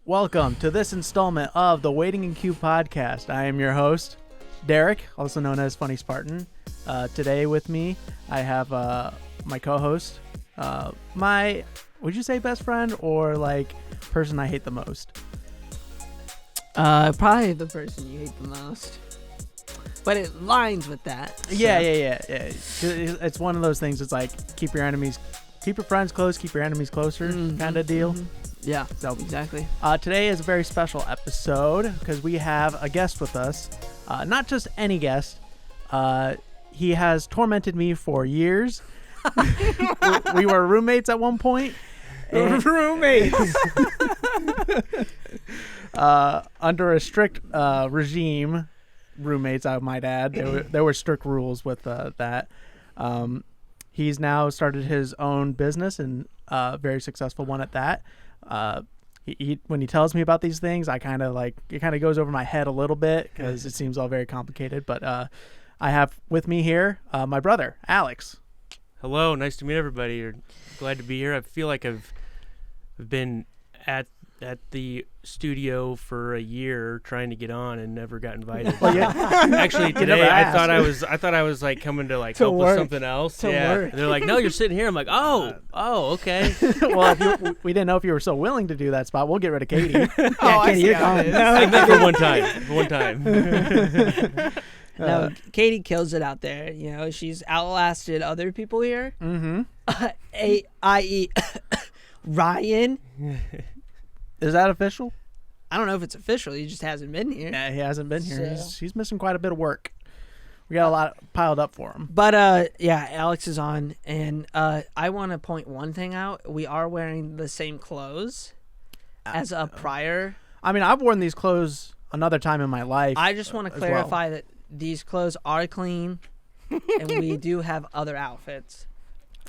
Welcome to this installment of the Waiting in Queue podcast. I am your host, Derek, also known as FunnySpartan. Today with me, I have my co-host, would you say best friend or like person I hate the most? Probably the person you hate the most. But it lines with that. So. Yeah. It's one of those things. It's like keep your friends close, keep your enemies closer kind of deal. Mm-hmm. Yeah, so exactly. Today is a very special episode because we have a guest with us. Not just any guest. He has tormented me for years. We were roommates at one point. Roommates. Under a strict regime, roommates, I might add. There were strict rules with that. He's now started his own business and very successful one at that. He when he tells me about these things, it kind of goes over my head a little bit because it seems all very complicated. But I have with me here my brother, Alex. Hello, nice to meet everybody. You're glad to be here. I feel like I've been at the studio for a year trying to get on and never got invited. Well, yeah. Actually, today I thought I was like coming to like help with something else. Work. They're like, no, you're sitting here. I'm like, oh, okay. Well, we didn't know if you were so willing to do that spot. We'll get rid of Katie. Katie, you're gone. I met for one time. No, Katie kills it out there. You know, she's outlasted other people here. Mm-hmm. I.e. Ryan. Is that official? I don't know if it's official. He just hasn't been here. Yeah, he hasn't been here. So. He's missing quite a bit of work. We got a lot piled up for him. But yeah, Alex is on, and I want to point one thing out. We are wearing the same clothes as a prior. I mean, I've worn these clothes another time in my life. I just want to clarify that these clothes are clean, and we do have other outfits.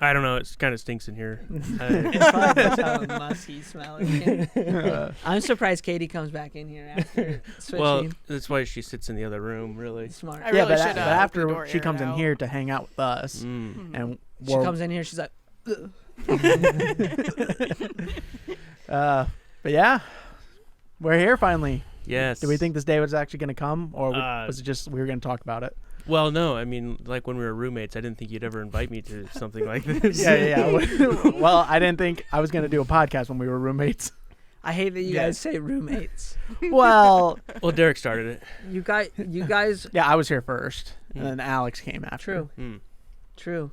I don't know. It kind of stinks in here. It's probably just how musky smelling. I'm surprised Katie comes back in here after switching. Well, that's why she sits in the other room, really. Smart. But after she comes in here to hang out with us, and she comes in here, she's like, but yeah, we're here finally. Yes. Do we think this day was actually going to come, or was it just we were going to talk about it? Well, no. I mean, like when we were roommates, I didn't think you'd ever invite me to something like this. Yeah. Well, I didn't think I was going to do a podcast when we were roommates. I hate that you guys say roommates. Well, Derek started it. You guys. Yeah, I was here first, and then Alex came after. True.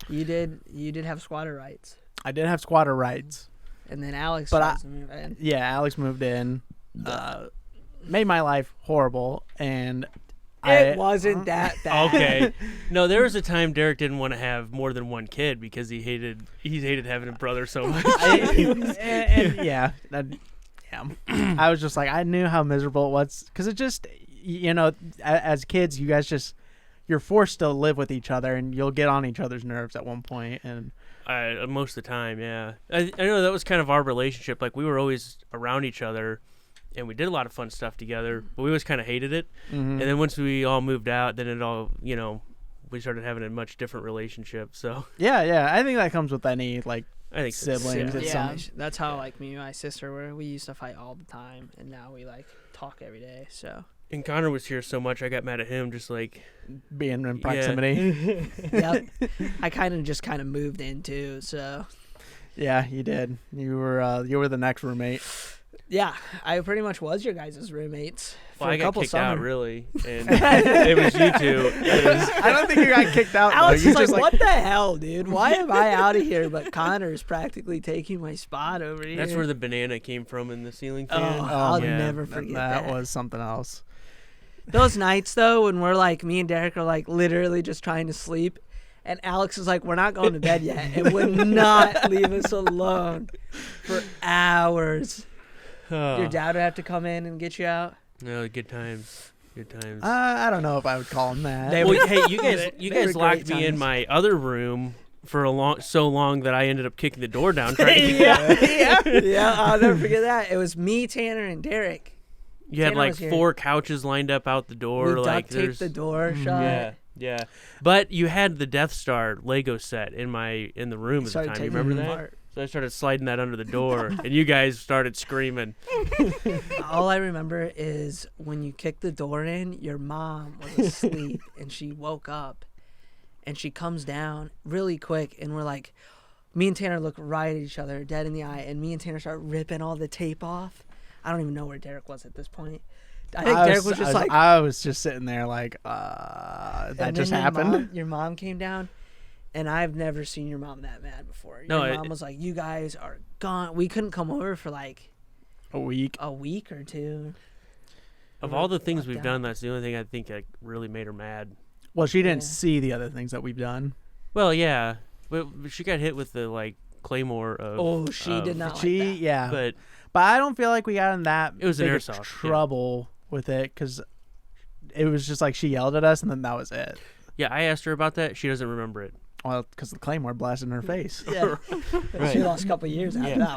You did have squatter rights. I did have squatter rights, and then Alex. Moved in. Yeah, Alex moved in. Made my life horrible, and it wasn't that bad. Okay. No, there was a time Derek didn't want to have more than one kid because he hated having a brother so much. I was just like, I knew how miserable it was because it just, as kids, you guys you're forced to live with each other, and you'll get on each other's nerves at one point, and most of the time, yeah. I know that was kind of our relationship. Like we were always around each other. And we did a lot of fun stuff together, but we always kind of hated it. Mm-hmm. And then once we all moved out, then it all, we started having a much different relationship. So yeah, I think that comes with any siblings. Yeah, that's how me and my sister we used to fight all the time, and now we talk every day. So. And Connor was here so much, I got mad at him, just being in proximity. Yep, I kind of moved in too. So. Yeah, you did. You were the next roommate. Yeah, I pretty much was your guys' roommates for I a couple got kicked summers. out, really, and it was you two. I don't think you got kicked out. Alex is like, what the hell, dude? Why am I out of here? But Connor's practically taking my spot over here. That's where the banana came from in the ceiling fan. I'll never forget that. That was something else. Those nights, though, when we're me and Derek are literally just trying to sleep, and Alex is like, we're not going to bed yet, and would not leave us alone for hours. Your dad would have to come in and get you out? No, good times. I don't know if I would call them that. Hey, you guys locked me in my other room for so long that I ended up kicking the door down trying to get out. Yeah, I'll never forget that. It was me, Tanner, and Derek. You had like 4 couches lined up out the door. We duct taped the door shut. Yeah. But you had the Death Star Lego set in the room at the time. You remember that? So I started sliding that under the door, and you guys started screaming. All I remember is when you kicked the door in, your mom was asleep, and she woke up, and she comes down really quick, and we're like, me and Tanner look right at each other, dead in the eye, and me and Tanner start ripping all the tape off. I don't even know where Derek was at this point. I think Derek was just like... I was just sitting there like, that just happened? Your mom came down. And I've never seen your mom that mad before. Your mom was like, you guys are gone. We couldn't come over for like a week or two. Of all the things we've done, that's the only thing I think that really made her mad. Well, she didn't see the other things that we've done. Well, yeah. But she got hit with the like claymore of... she did not like that. Yeah. But I don't feel like we got in that it was an big of airsoft, trouble with it because it was just like she yelled at us and then that was it. Yeah, I asked her about that. She doesn't remember it. Well, because the claymore blasted in her face. Yeah. Right. She lost a couple of years after that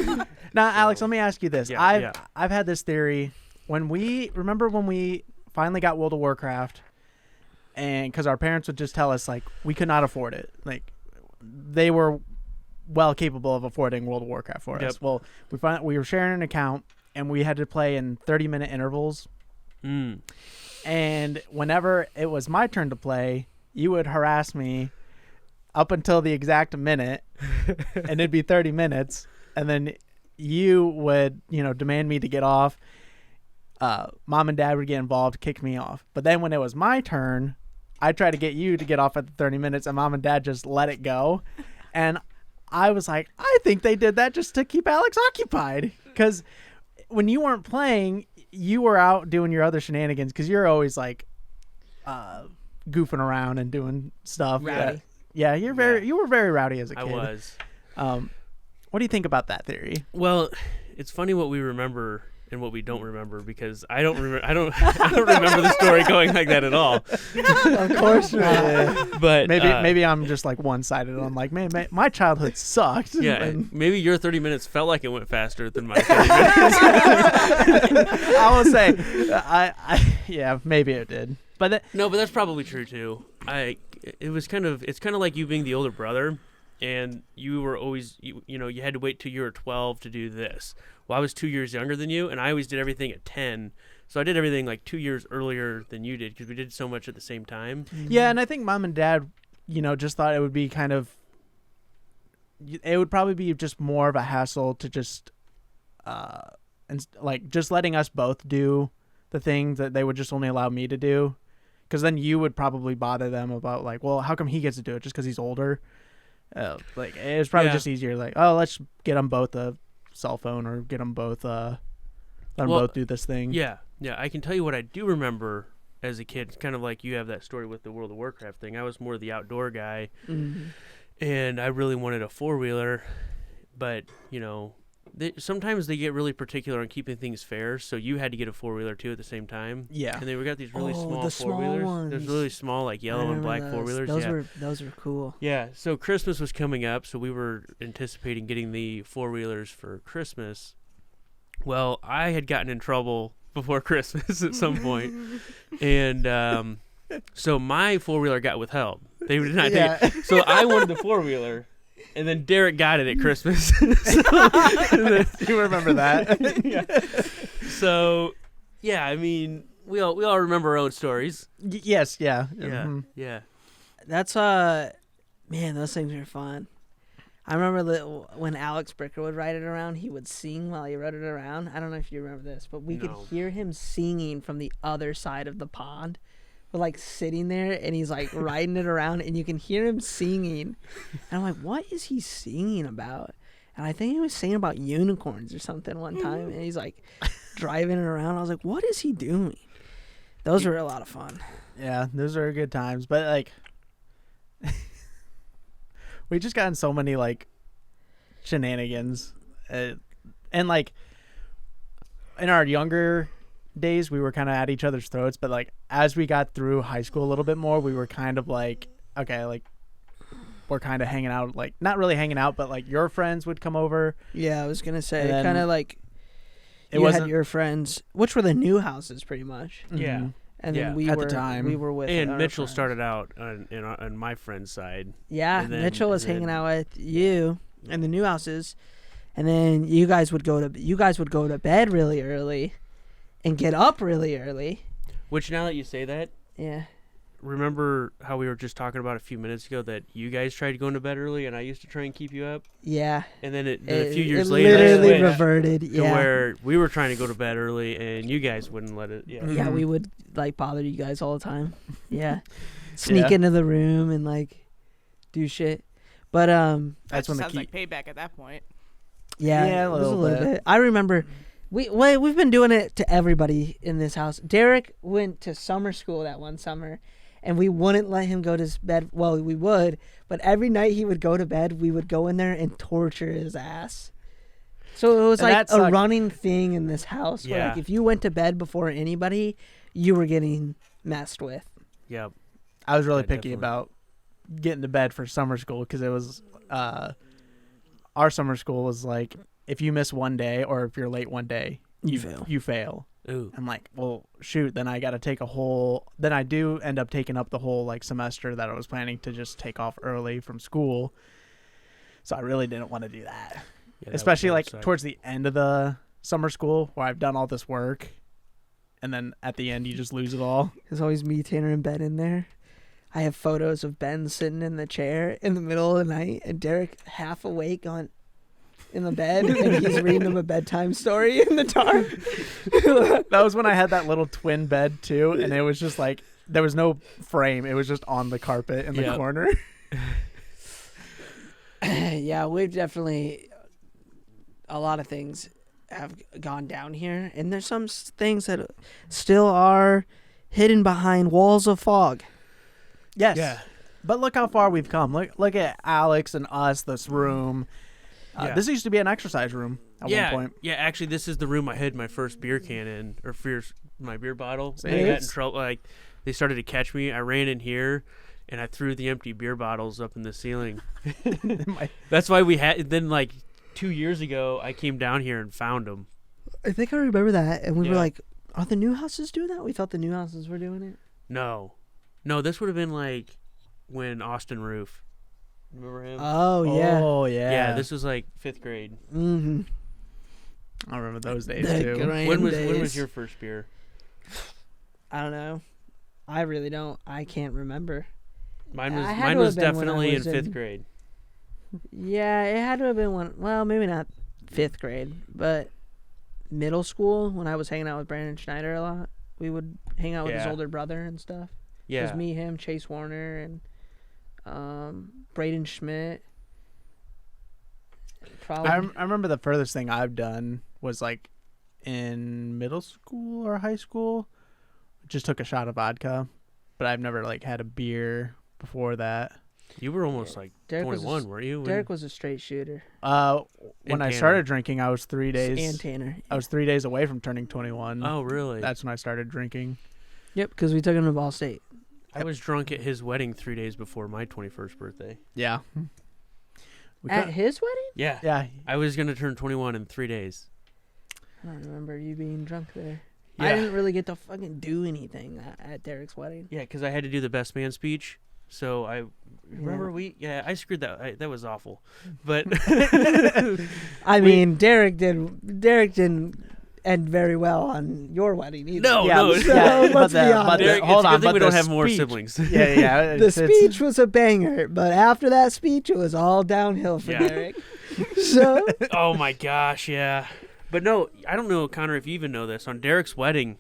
one. Now, Alex, let me ask you this. Yeah, I've had this theory. When we finally got World of Warcraft, and because our parents would just tell us, like, we could not afford it. Like, they were well capable of affording World of Warcraft for us. Well, we were sharing an account, and we had to play in 30-minute intervals. Mm. And whenever it was my turn to play, you would harass me up until the exact minute, and it'd be 30 minutes, and then you would, demand me to get off. Mom and Dad would get involved, kick me off. But then when it was my turn, I'd try to get you to get off at the 30 minutes, and Mom and Dad just let it go. And I was like, I think they did that just to keep Alex occupied. Because when you weren't playing, you were out doing your other shenanigans, because you're always like... goofing around and doing stuff. Rowdy. Yeah, you were very rowdy as a kid. I was. What do you think about that theory? Well, it's funny what we remember and what we don't remember, because I don't remember. I don't remember the story going like that at all. Of course not. But maybe I'm just like one-sided. I'm like, man, my childhood sucked. Yeah, And maybe your 30 minutes felt like it went faster than my 30 minutes. I will say, yeah, maybe it did. But no, but that's probably true too. It's kind of like you being the older brother, and you were always you had to wait till you were 12 to do this. Well, I was 2 years younger than you, and I always did everything at 10. So I did everything like 2 years earlier than you did, because we did so much at the same time. yeah, and I think Mom and Dad, just thought it would be it would probably be just more of a hassle to just and like just letting us both do the thing that they would just only allow me to do. Because then you would probably bother them about, like, well, how come he gets to do it just because he's older? Like, it was probably just easier. Like, oh, let's get them both a cell phone, or get them both, let them both do this thing. Yeah. I can tell you what I do remember as a kid. It's kind of like you have that story with the World of Warcraft thing. I was more the outdoor guy, and I really wanted a four-wheeler, but, sometimes they get really particular on keeping things fair, so you had to get a four-wheeler too at the same time. Yeah. And they got these really small the four-wheelers. small There's ones. really small, like yellow and black four-wheelers. Those were cool. Yeah, so Christmas was coming up, so we were anticipating getting the four-wheelers for Christmas. Well, I had gotten in trouble before Christmas at some point, and so my four-wheeler got withheld. They did not take it. So I wanted the four-wheeler. And then Derek got it at Christmas. You remember that? Yeah. So, yeah, I mean, we all remember our own stories. Yes, yeah. Yeah, Mm-hmm. yeah. That's man, those things are fun. I remember when Alex Bricker would ride it around, he would sing while he rode it around. I don't know if you remember this, but we could hear him singing from the other side of the pond. We're like sitting there, and he's like riding it around, and you can hear him singing. And I'm like, what is he singing about? And I think he was singing about unicorns or something one time, and he's like driving it around. I was like, what is he doing? Those were a lot of fun. Yeah, those are good times. But, like, we just got in so many, like, shenanigans. And, like, in our younger days, we were kind of at each other's throats. But, like, as we got through high school a little bit more, we were kind of like, okay, like, we're kind of hanging out. Like, not really hanging out, but, like, your friends would come over. Yeah, I was going to say, And kind of like, it you had wasn't your friends, which were the new houses pretty much. Yeah. Mhm. And Yeah, then we at were the time. we were with And our Mitchell friends. started out on my friend's side. Yeah, and then- Mitchell was and then- hanging out with you. in the new houses, and then you guys would go to bed really early, and get up really early. Which now that you say that, Yeah. remember how we were just talking about a few minutes ago that you guys tried going to bed early and I used to try and keep you up? Yeah. And then a few years it later, literally it switched reverted. to Yeah. where we were trying to go to bed early and you guys wouldn't let it. Yeah. Yeah, we would like bother you guys all the time. Yeah. Sneak into the room and like do shit. But That's when the sounds key. like payback at that point. yeah, a it was a little little bit. bit. I remember we've been doing it to everybody in this house. Derek went to summer school that one summer, and we wouldn't let him go to bed. Well, we would, but every night he would go to bed, we would go in there and torture his ass. So it was And like that a sucked. running thing in this house. Where, like, Yeah. if you went to bed before anybody, you were getting messed with. Yeah. I was really Yeah, picky definitely. about getting to bed for summer school because it was our summer school was like if you miss one day or if you're late one day, You fail. You fail. Ooh. I'm like, well, shoot. Then I got to take a whole. Then I do end up taking up the whole like semester that I was planning to just take off early from school. So I really didn't want to do that, Yeah, especially that would like suck. towards the end of the summer school where I've done all this work, and then at the end you just lose it all. There's always me, Tanner, and Ben in there. I have photos of Ben sitting in the chair in the middle of the night and Derek half awake in the bed and he's reading him a bedtime story in the dark. That was when I had that little twin bed too, and it was just like there was no frame; it was just on the carpet in the Yeah. corner. Yeah, we've definitely a lot of things have gone down here, and there's some things that still are hidden behind walls of fog. Yes. Yeah. But look how far we've come. Look at Alex and us, this room. Yeah. This used to be an exercise room at yeah, one point. Yeah, actually, this is the room I hid my first beer can in, or my beer bottle. See? I got in trouble. Like, they started to catch me. I ran in here, and I threw the empty beer bottles up in the ceiling. That's why we had. Then, like 2 years ago, I came down here and found them. I think I remember that, and we were Yeah. like, are the new houses doing that? We thought the new houses were doing it. No, this would have been like when Austin Roof. Remember him? Oh, yeah. Oh yeah. yeah, this was like 5th grade. Mm-hmm. I remember those days The too. grand When was days. your first beer? I don't know. I really don't. I can't remember. Mine I was had to was have been when I definitely in was 5th in- grade. Yeah, it had to have been one. Well, maybe not 5th grade, but middle school when I was hanging out with Brandon Schneider a lot. We would hang out with his Yeah. older brother and stuff. It Yeah. was me, him, Chase Warner, and Braden Schmidt. Probably. I remember the furthest thing I've done was like in middle school or high school. Just took a shot of vodka, but I've never like had a beer before that. You were almost like Derek was 21, weren't you? Derek was a straight shooter. When I Tanner. started drinking, I was 3 days. And Tanner. I was 3 days away from turning 21. Oh, really? That's when I started drinking. Yep, because we took him to Ball State. I was drunk at his wedding 3 days before my 21st birthday. Yeah. At his wedding? Yeah. Yeah. I was going to turn 21 in 3 days. I don't remember you being drunk there. Yeah. I didn't really get to fucking do anything at Derek's wedding. Yeah, because I had to do the best man speech. So I remember I screwed that. That was awful. But I mean, Derek didn't end very well on your wedding either. No, Yeah, no. but- So, let's be but honest. Derek, hold it's a on, good thing but we don't the have more speech- siblings. Yeah. The speech was a banger, but after that speech, it was all downhill for Yeah. Derek. So Oh my gosh, yeah. But no, I don't know, Connor, if you even know this. On Derek's wedding,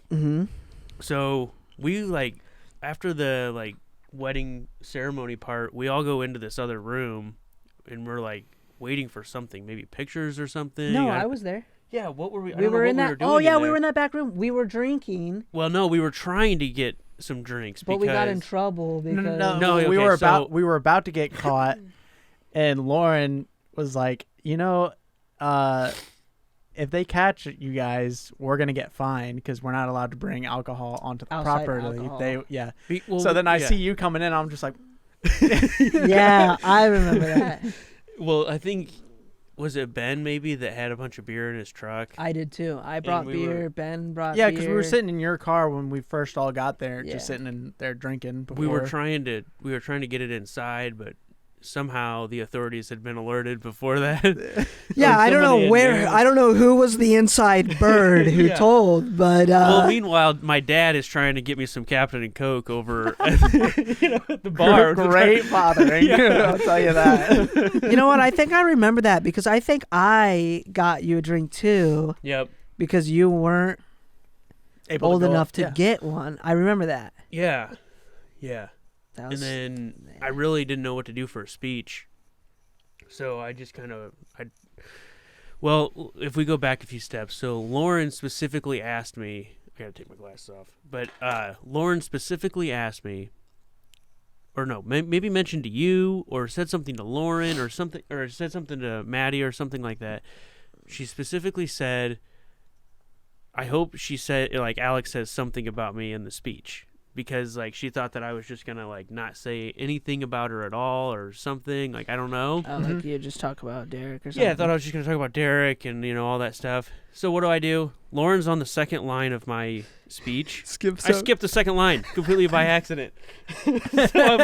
so we like after the like wedding ceremony part, we all go into this other room, and we're like waiting for something, maybe pictures or something. no, I was there. Yeah, what were we? I We don't know were what in we that. were doing Oh yeah, we there. were in that back room. We were drinking, Well, no, we were trying to get some drinks but because we got in trouble because No, we okay, we were about to get caught, and Lauren was like, if they catch you guys, we're gonna get fined because we're not allowed to bring alcohol onto the Outside property. alcohol. So then I see you coming in, I'm just like, yeah, I remember that. Well, I think was it Ben maybe that had a bunch of beer in his truck. I did too. I brought we beer. were- Ben brought yeah, beer. because we were sitting in your car when we first all got there, Yeah. just sitting in there drinking. Before. We were trying to get it inside, but somehow the authorities had been alerted before that. Yeah, Or I don't know somebody had where. managed- I don't know who was the inside bird who Yeah. told, but Well, meanwhile, my dad is trying to get me some Captain and Coke over at the bar. Great fathering. I'll tell you that. you know what? I think I remember that because I think I got you a drink too Yep. because you weren't Able old go enough up- to yeah. get one. I remember that. Yeah. Yeah. That And was, then I really didn't know what to do for a speech. So I just kind of, well, if we go back a few steps, so Lauren specifically asked me, I gotta take my glasses off, but Lauren specifically asked me, or no, maybe mentioned to you, or said something to Lauren, or something, or said something to Maddie, or something like that. She specifically said, I hope she said, like, Alex says something about me in the speech. Because, like, she thought that I was just going to, like, not say anything about her at all or something. Like, I don't know. oh, like you just talk about Derek or something. Yeah, I thought I was just going to talk about Derek and, all that stuff. So what do? Lauren's on the second line of my speech. I skipped the second line completely by accident. So I'm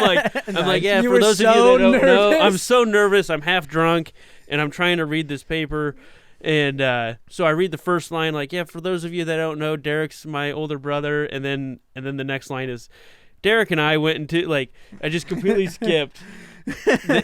like, yeah, You for were those of you so that don't know, nervous. I'm so nervous. I'm half drunk, and I'm trying to read this paper. And so I read the first line, like, yeah, for those of you that don't know, Derek's my older brother. And then the next line is, Derek and I went into, like, I just completely skipped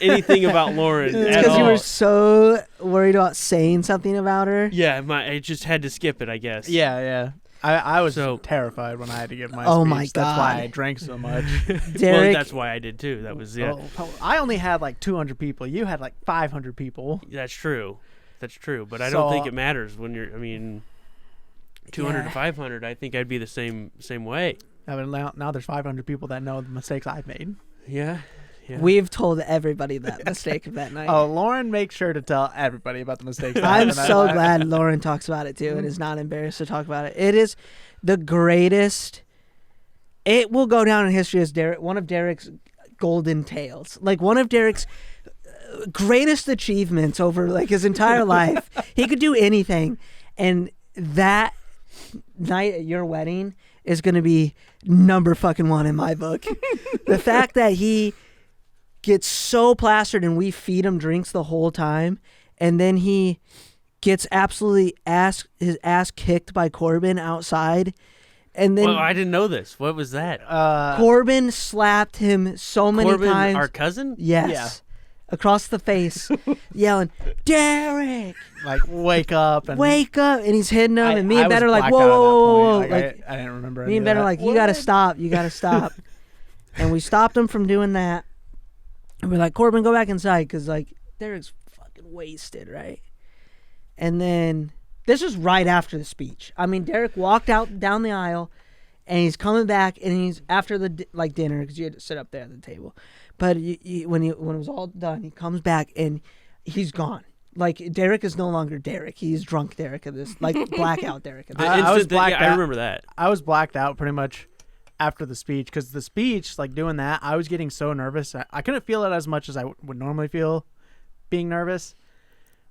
anything about Lauren It's at because all. you were so worried about saying something about her. Yeah, I just had to skip it, I guess. Yeah. I was So- terrified when I had to give my Oh speech. my That's why God. I drank so much. Well, Derek, that's why I did too. That was, yeah. Oh, I only had like 200 people. You had like 500 people. That's true. That's true. But I So- don't think it matters when you're, 200 Yeah. to 500, I think I'd be the same way. I mean, now there's 500 people that know the mistakes I've made. Yeah. Yeah. we've told everybody that mistake of that night. Oh, Lauren makes sure to tell everybody about the mistakes. that I'm happened that so night. glad Lauren talks about it too and is not embarrassed to talk about it. It is the greatest. It will go down in history as one of Derek's golden tales. Like one of Derek's greatest achievements over like his entire life. He could do anything. And that night at your wedding is going to be number fucking one in my book. The fact that he gets so plastered and we feed him drinks the whole time, and then he gets absolutely his ass kicked by Corbin outside, and then Well, I didn't know this. What was that? Corbin slapped him so many Corbin, times. our cousin? Yes. Yeah. Across the face, yelling, Derek, Like, wake up. And wake up. And he's hitting him. I- And me I and Ben was are like, blacked whoa, out at that whoa, whoa, whoa. point. Like, Like, I didn't remember me any and of Ben are that. like, you got to stop. You got to stop. And we stopped him from doing that. And we're like, Corbin, go back inside. Because, like, Derek's fucking wasted, right? And then this is right after the speech. I mean, Derek walked out down the aisle. And he's coming back, and he's after the dinner because you had to sit up there at the table. But when it was all done, he comes back and he's gone. Like Derek is no longer Derek. He's drunk Derek at this, like blackout Derek. At The this. I was instant that- blacked I out. remember that. I was blacked out pretty much after the speech because the speech, like doing that, I was getting so nervous. I couldn't feel it as much as I would normally feel being nervous.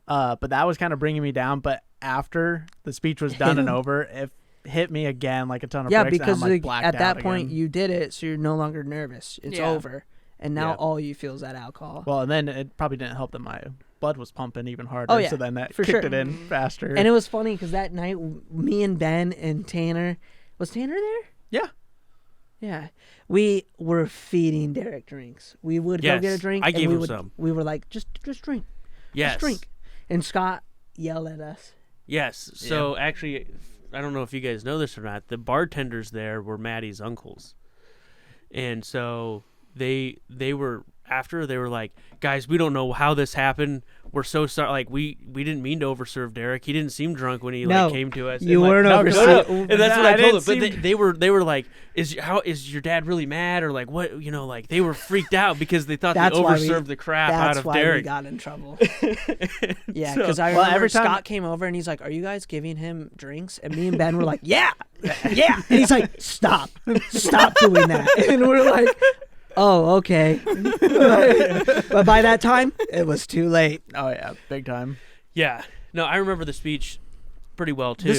But that was kind of bringing me down. But after the speech was done and over, it hit me again like a ton of Yeah, bricks, and because I'm, like, like, blacked at that out point again. you did it, so you're no longer nervous. It's Yeah. over, and now Yeah. all you feel is that alcohol. Well, and then it probably didn't help that my blood was pumping even harder. Oh, yeah, So then that for kicked sure. it in faster. And it was funny because that night, me and Ben and Tanner, was Tanner there? Yeah. Yeah. We were feeding Derek drinks. We would go Yes, get a drink. I and gave we him would, some. We were like, just drink. Yes. Just drink. And Scott yelled at us. Yes. So actually, I don't know if you guys know this or not. The bartenders there were Maddie's uncles, and so they were after they were like, guys, we don't know how this happened. We're so sorry. Like we didn't mean to overserve Derek. He didn't seem drunk when he No, like came to us. you And, like, weren't no, overserving. And that's what I I told didn't them. But seem- they were like, is your dad really mad or like what? Like they were freaked out because they thought they That's why we- overserved the crap out That's of why we Derek. got in trouble. Yeah, So- because I Well, remember every time- Scott came over and he's like, "Are you guys giving him drinks?" And me and Ben were like, "Yeah, yeah." And he's like, "Stop doing that." And we're like, "Oh, okay." But by that time, it was too late. Oh yeah, big time. Yeah. No, I remember the speech pretty well too. The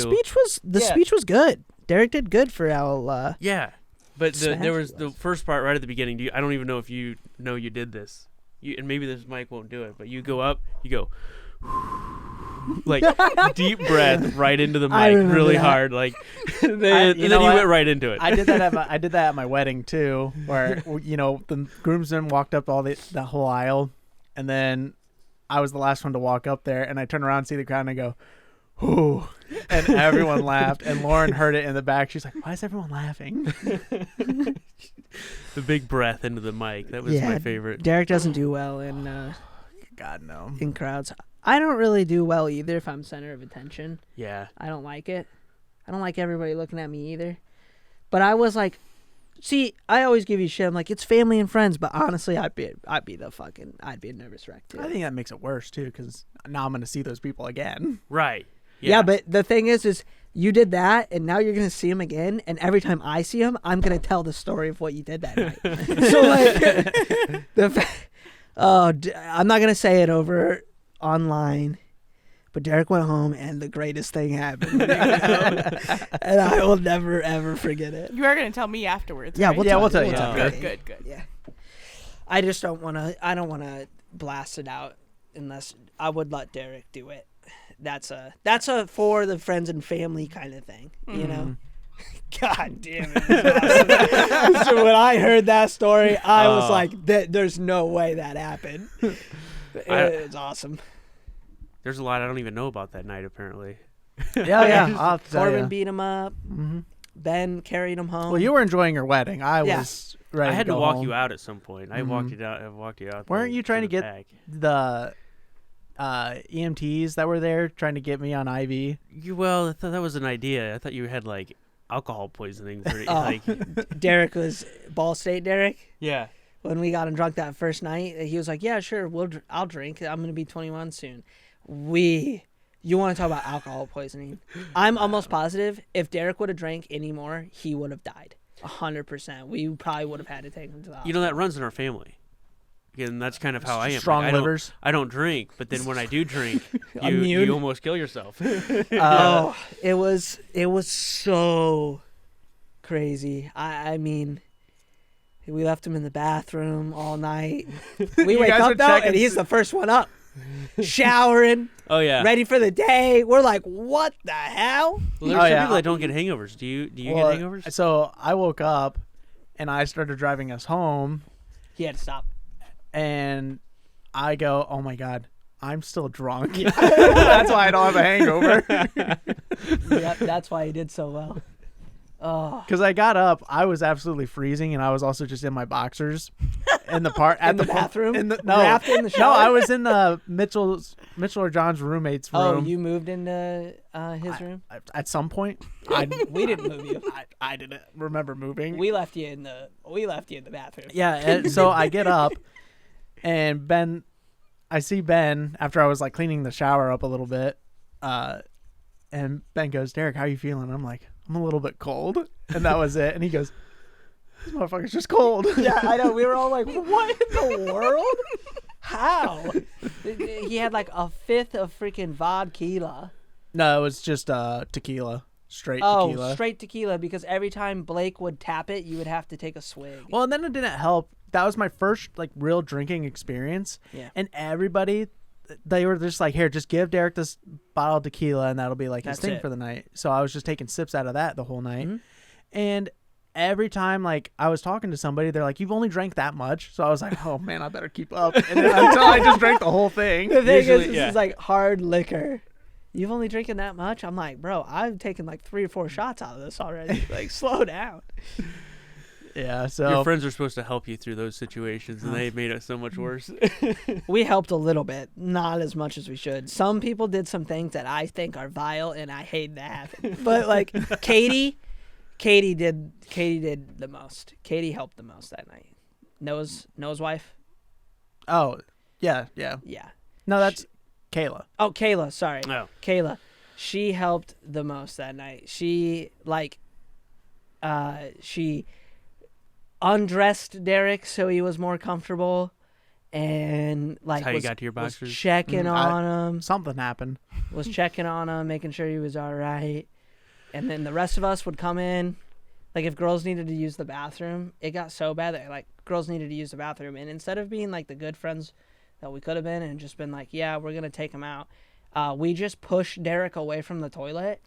Yeah. speech was good. Derek did good for our. Yeah, but there Smash was the first part right at the beginning. I don't even know if you know you did this. and maybe this mic won't do it, but you go up, you go like deep breath right into the mic really hard, like and then you went right into it. I did that at my wedding too, where the groomsmen walked up the whole aisle, and then I was the last one to walk up there, and I turn around and see the crowd and I go, "Whoo!" And everyone laughed, and Lauren heard it in the back. She's like, "Why is everyone laughing?" The big breath into the mic. That was my favorite. Derek doesn't do well in God no. in crowds. I don't really do well either if I'm center of attention. Yeah. I don't like it. I don't like everybody looking at me either. But I was like, see, I always give you shit. I'm like, it's family and friends, but honestly, I'd be a nervous wreck too. I think that makes it worse too, because now I'm gonna see those people again. Right. Yeah, but the thing is you did that, and now you're gonna see them again, and every time I see them, I'm gonna tell the story of what you did that night. So I'm not gonna say it over online, but Derek went home, and the greatest thing happened. And I will never ever forget it. You are gonna tell me afterwards. Yeah, right? we'll tell you. Good. Yeah, I just don't want to. I don't want to blast it out unless I would let Derek do it. That's a for the friends and family kind of thing, you know. God damn it! Awesome. So when I heard that story, I was like, "There's no way that happened." It's awesome. There's a lot I don't even know about that night. Apparently. Yeah. Corbin beat him up. Mm-hmm. Ben carried him home. Well, you were enjoying your wedding. I was ready. I had to go walk home. you out at some point. I walked you out. I walked you out. Weren't you trying to get back. the EMTs that were there trying to get me on IV? Well, I thought that was an idea. I thought you had like alcohol poisoning. Derek was Ball State Derek. Yeah. When we got him drunk that first night, he was like, "Yeah, sure, I'll drink. I'm gonna be 21 soon." You want to talk about alcohol poisoning? I'm almost positive if Derek would have drank anymore, he would have died. 100%. We probably would have had to take him to the hospital. That runs in our family. And that's kind of how I am. Strong livers. I don't drink, but then when I do drink, you almost kill yourself. It was so crazy. I mean, we left him in the bathroom all night. We wake up though, and he's the first one up, showering. Oh yeah, ready for the day. We're like, what the hell? Well, there's some people that don't get hangovers. Do you get hangovers? So I woke up, and I started driving us home. He had to stop. And I go, oh my God, I'm still drunk. That's why I don't have a hangover. Yeah, that's why he did so well. Because I got up, I was absolutely freezing, and I was also just in my boxers in the bathroom. Wrapped in the shower. No, I was in the Mitchell or John's roommate's room. Oh, you moved into his room? At some point, we didn't move you. I didn't remember moving. We left you in the bathroom. Yeah, and so I get up, and I see Ben after I was like cleaning the shower up a little bit, and Ben goes, "Derek, how you feeling?" I'm like, "I'm a little bit cold," and that was it. And he goes, "This motherfucker's just cold." Yeah, I know. We were all like, "What in the world? How?" He had like a fifth of freaking vodka. No, it was just tequila. Straight tequila. Oh, straight tequila, because every time Blake would tap it, you would have to take a swig. Well, and then it didn't help. That was my first like real drinking experience. Yeah. And everybody, they were just like, "Here, just give Derek this bottle of tequila, and that'll be like his thing for the night." So I was just taking sips out of that the whole night. Mm-hmm. And every time like I was talking to somebody, they're like, "You've only drank that much." So I was like, "Oh man, I better keep up." And then, until I just drank the whole thing. The thing is, this is like hard liquor. You've only drinking that much? I'm like, bro, I've taken like 3 or 4 shots out of this already. Like, slow down. Yeah, so your friends are supposed to help you through those situations, and they made it so much worse. We helped a little bit, not as much as we should. Some people did some things that I think are vile, and I hate that happen. But like Katie did the most. Katie helped the most that night. Noah's wife. Oh, yeah. No, that's Kayla. Oh, Kayla. Sorry. Oh. Kayla. She helped the most that night. She she undressed Derek so he was more comfortable, and like that's how you got to your boxers. Was checking on him. Something happened. Was checking on him, making sure he was all right. And then the rest of us would come in. Like if girls needed to use the bathroom, it got so bad that like girls needed to use the bathroom, and instead of being like the good friends that we could have been and just been like, yeah, we're gonna take him out, we just pushed Derek away from the toilet,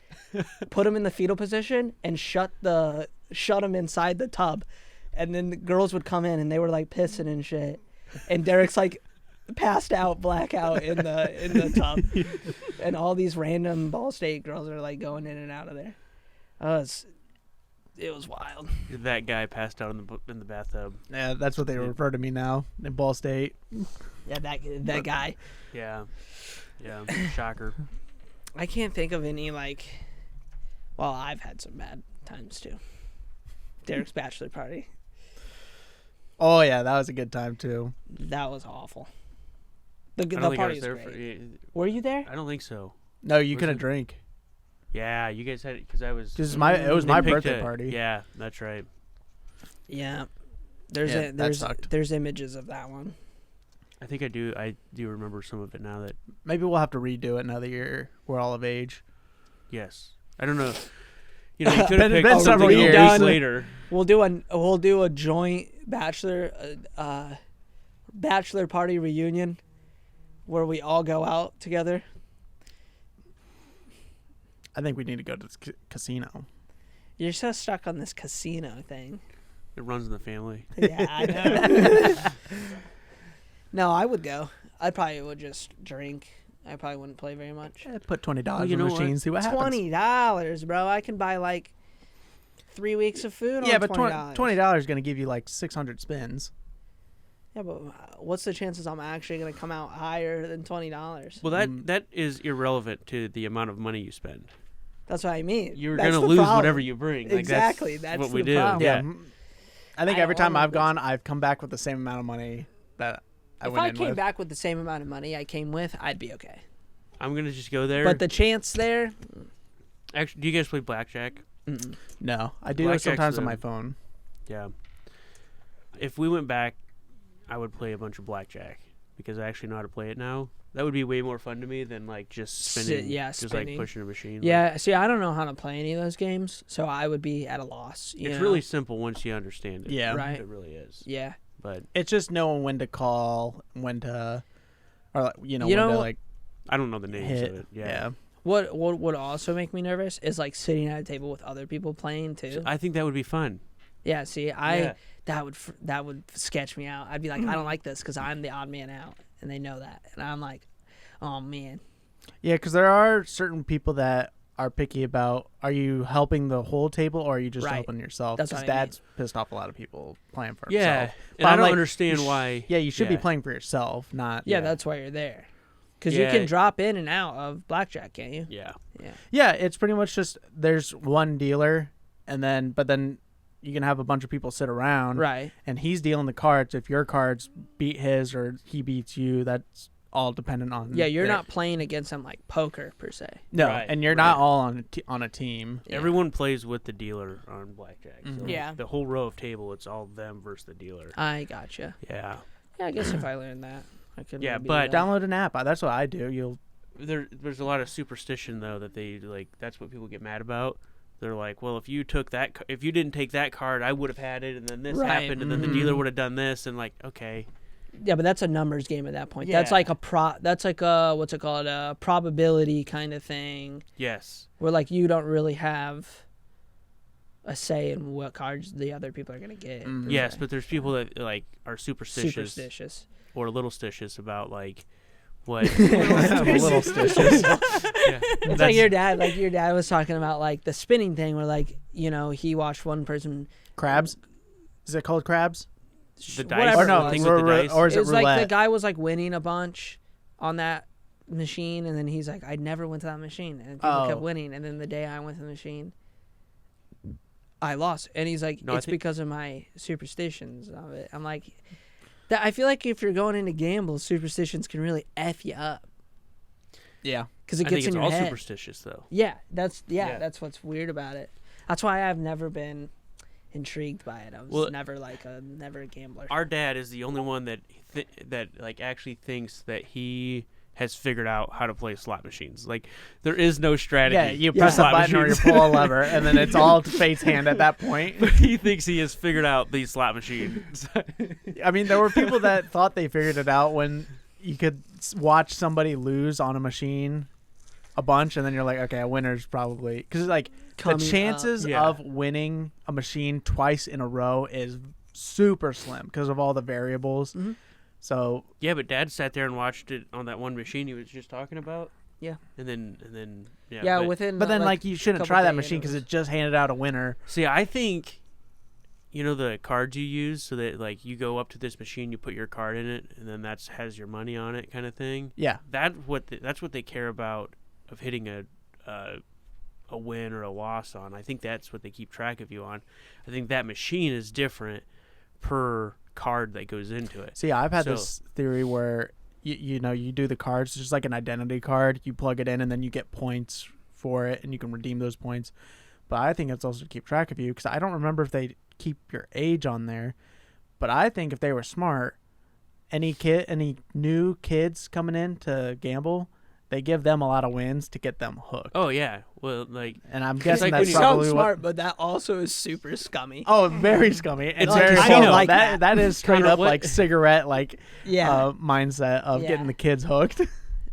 put him in the fetal position, and shut him inside the tub, and then the girls would come in and they were like pissing and shit, and Derek's like passed out, blackout in the tub, and all these random Ball State girls are like going in and out of there. It was wild. That guy passed out in the bathtub. Yeah, that's what they refer to me now in Ball State. Yeah, that guy. Yeah. Shocker. I can't think of any well, I've had some bad times too. Derek's bachelor party. Oh yeah, that was a good time too. That was awful. I The don't think I party was was there great. Were you there? I don't think so. No, you Was couldn't it- drink. Yeah, you guys had it because I was. It was my they picked birthday party. Yeah, that's right. Yeah. That sucked. There's images of that one. I think I do. I do remember some of it now. That Maybe we'll have to redo it now that we're all of age. yes, I don't know. You know, you could have Been picked several something years. else later. We'll do a joint bachelor party reunion where we all go out together. I think we need to go to the casino. You're so stuck on this casino thing. It runs in the family. Yeah, I know. No, I would go. I probably would just drink. I probably wouldn't play very much. Put $20 Well, in you the know machine, what? see what happens. $20, bro. I can buy like 3 weeks of food. Yeah, on but $20. $20 is going to give you like 600 spins. Yeah, but what's the chances I'm actually gonna come out higher than $20? Well, that is irrelevant to the amount of money you spend. That's what I mean. You're That's gonna the lose problem. whatever you bring. Like, Exactly. That's That's what we the do. problem. Yeah. I think I every time almost- I've gone, I've come back with the same amount of money that I If went I in came with. back with the same amount of money I came with, I'd be okay. I'm gonna just go there. But the chance there, Actually, do you guys play blackjack? No, I do it Blackjack's sometimes on the- my phone. Yeah. If we went back, I would play a bunch of blackjack because I actually know how to play it now. That would be way more fun to me than like just spinning. Just spinning. like pushing a machine. yeah. See, I don't know how to play any of those games, so I would be at a loss. It's really simple once you understand it. Yeah. Right. It really is. Yeah. But It's just knowing when to call, when to, or like, when You know- to like I don't know the names hit. of it. Yeah. What would also make me nervous is like sitting at a table with other people playing too. I think that would be fun. Yeah. See, Yeah. that would sketch me out. I'd be like, I don't like this because I'm the odd man out, and they know that, and I'm like, oh man. Yeah, because there are certain people that are picky about, are you helping the whole table or are you just Right. helping yourself? That's Because what I mean. Dad's pissed off a lot of people playing for Yeah. himself. And But I I'm don't like, understand you sh- why. Yeah, you should be Yeah. playing for yourself, not. Yeah, Yeah. that's why you're there. Because Yeah. you can drop in and out of blackjack, can't you? Yeah. Yeah. Yeah, it's pretty much just there's one dealer, but then you can have a bunch of people sit around, Right. and he's dealing the cards. If your cards beat his or he beats you, that's all dependent on. Yeah, you're their- not playing against them like poker per se. No, Right, and you're not right. all on a team. Yeah. Everyone plays with the dealer on blackjack. So Mhm. Yeah. The whole row of table, it's all them versus the dealer. I gotcha. Yeah. Yeah, I guess if I learned that, I could. Yeah, maybe but do that. Download an app. That's what I do. There's a lot of superstition though that they like. That's what people get mad about. They're like, well, if you didn't take that card, I would have had it, and then this Right. happened, and then Mhm. the dealer would have done this, and like, okay, Yeah, but that's a numbers game at that point. That's Yeah. like That's like a what's it called? A probability kind of thing. yes, Where like you don't really have a say in what cards the other people are gonna get. Mm. per yes, se. but there's people that like are superstitious, Superstitious. or a little stitious about like what. I'm a little stitious. Yeah. It's like your dad. Like your dad was talking about like the spinning thing, where like he watched one person. Crabs? Is it called crabs? The dice, Whatever Or no, it thing was. with the dice. or is It it was like the roulette? guy was like winning a bunch on that machine, and then he's like, I never went to that machine, and people kept Oh. winning, and then the day I went to the machine, I lost, and he's like, No, I it's think- because of my superstitions of it. I'm like, that I feel like if you're going into gambles, superstitions can really f you up Yeah. because it I think gets it's in your all head. superstitious though. Yeah, that's Yeah. that's what's weird about it. That's why I've never been intrigued by it. I was Well, never a gambler. Our dad is the only one that like actually thinks that he has figured out how to play slot machines. Like, there is no strategy. Yeah, you for press a slot button or you machines. pull a lever, and then it's all fate's hand at that point. He thinks he has figured out the slot machine. I mean, there were people that thought they figured it out when you could watch somebody lose on a machine a bunch, and then you're like, okay, a winner's probably... Because, like, Coming the up. chances Yeah. of winning a machine twice in a row is super slim because of all the variables. Mm-hmm. So... Yeah, but Dad sat there and watched it on that one machine he was just talking about. Yeah. And then Yeah, but- within. But then, like, you shouldn't couple try that days, machine it because was- it just handed out a winner. See, I think, you know, the cards you use, so that, like, you go up to this machine, you put your card in it, and then that has your money on it, kind of thing. Yeah. That's what they care about, of hitting a win or a loss on. I think that's what they keep track of you on. I think that machine is different per card that goes into it. See, I've had So- this theory where you know, you do the cards, it's just like an identity card. You plug it in, and then you get points for it, and you can redeem those points. But I think it's also to keep track of you, because I don't remember if they keep your age on there. But I think if they were smart, any new kids coming in to gamble, they give them a lot of wins to get them hooked. Oh yeah, well, like, And I'm It's guessing like that's when you- probably Sounds what. smart, but that also is super scummy. Oh, very scummy. And It's very like cool. casino. like that. that. That is straight Kinda up what- like cigarette Yeah, mindset of Yeah. getting the kids hooked.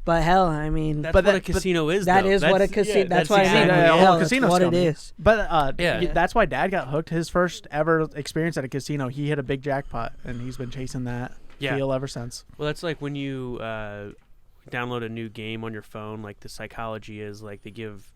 but hell, I mean, that's But what that- a casino is. that though. is what a That's- casino. yeah, that's what I mean. exactly Yeah, Hell, well, that's casino's what it scummy. is. But Yeah. that's why Dad got hooked. His first ever experience at a casino, he hit a big jackpot, and he's been chasing that deal ever since. Well, that's like when you download a new game on your phone. Like, the psychology is like they give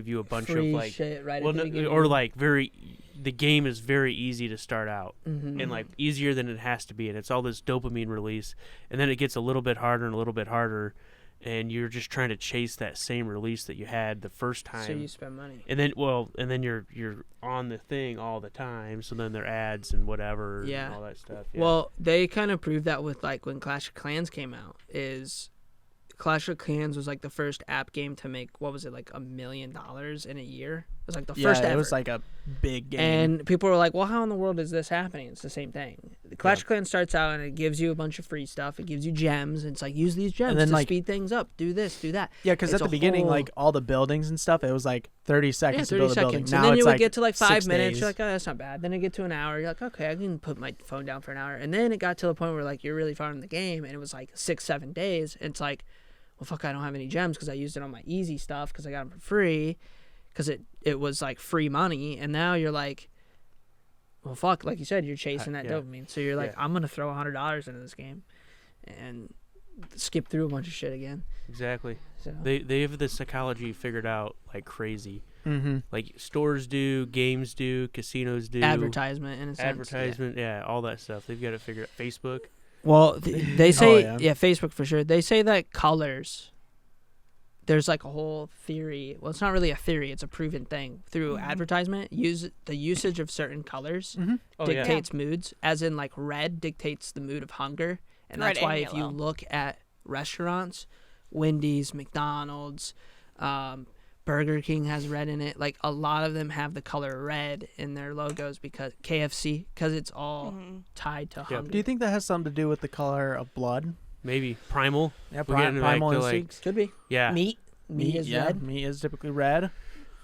you a bunch Free of, like, shit right well, at the no, beginning. or like the game is very easy to start out, Mhm. and like easier than it has to be, and it's all this dopamine release, and then it gets a little bit harder and a little bit harder, and you're just trying to chase that same release that you had the first time. So you spend money. And then you're on the thing all the time, so then there are ads and whatever Yeah. and all that stuff. Yeah. Well, they kind of proved that with like when Clash of Clans came out. Is Clash of Clans was like the first app game to make, what was it, like $1 million in a year? It was like the first Yeah, ever. it was like a big game. And people were like, well, how in the world is this happening? It's the same thing. The Clash of Clans starts out and it gives you a bunch of free stuff. It gives you gems. It's like, use these gems then, to like- speed things up. Do this, do that. yeah, because it's at the a beginning, whole- like all the buildings and stuff, it was like 30 seconds to 30 build a building. seconds. Now And then it's you would like get to like 5 6 minutes. days. You're like, oh, that's not bad. Then it get to an hour. You're like, okay, I can put my phone down for an hour. And then it got to the point where like you're really far in the game and it was like 6-7 days. And it's like, well, fuck, I don't have any gems because I used it on my easy stuff because I got them for free because it was like free money. And now you're like, well, fuck, like you said, you're chasing that Yeah. dopamine. So you're like, Yeah. I'm going to throw $100 into this game and skip through a bunch of shit again. exactly. So They have the psychology figured out like crazy. Mm-hmm. Like, stores do, games do, casinos do, advertisement in a sense. yeah. advertisement, yeah, all that stuff. They've got it figured out. Facebook. Well, they say, yeah. Facebook for sure. They say that colors, there's like a whole theory. Well, it's not really a theory. It's a proven thing through advertisement. The usage of certain colors Mm-hmm. Oh, yeah. dictates moods, as in like red dictates the mood of hunger. And Red that's why and if you yellow. look at restaurants, Wendy's, McDonald's, Burger King has red in it. Like a lot of them have the color red in their logos because KFC, because it's all tied to hunger. Do you think that has something to do with the color of blood? Maybe Primal. Yeah, We're getting back primal to, like, instincts. Could be. Yeah, Meat is yeah, red. meat is typically red.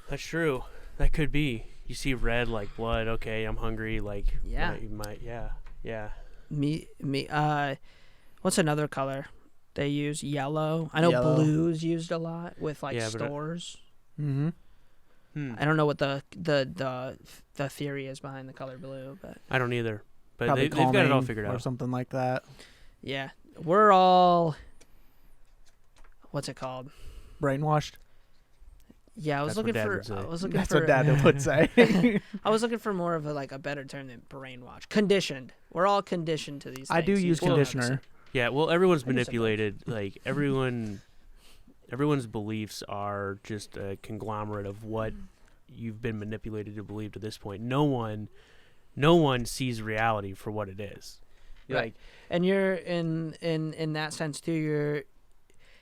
that's true. That could be. You see red like blood. Okay, I'm hungry. Like, Yeah. yeah. Meat. What's another color they use? Yellow. I know Yellow. blue's used a lot with like Yeah, but stores. Mm-hmm. I don't know what the theory is behind the color blue, but I don't either. But Probably they've got it all calming figured or out. something like that. yeah, we're all. What's it called? Brainwashed. Yeah, I was That's what looking Dad for. would say. I was looking That's for. what Dad would say. I was looking for more of a better term than brainwash. Conditioned. We're all conditioned to these things. I do You use just don't notice conditioner. it. Yeah, well, everyone's I do sometimes. manipulated. Like, everyone's beliefs are just a conglomerate of what you've been manipulated to believe to this point. No one sees reality for what it is. Right. Like, And you're in that sense too.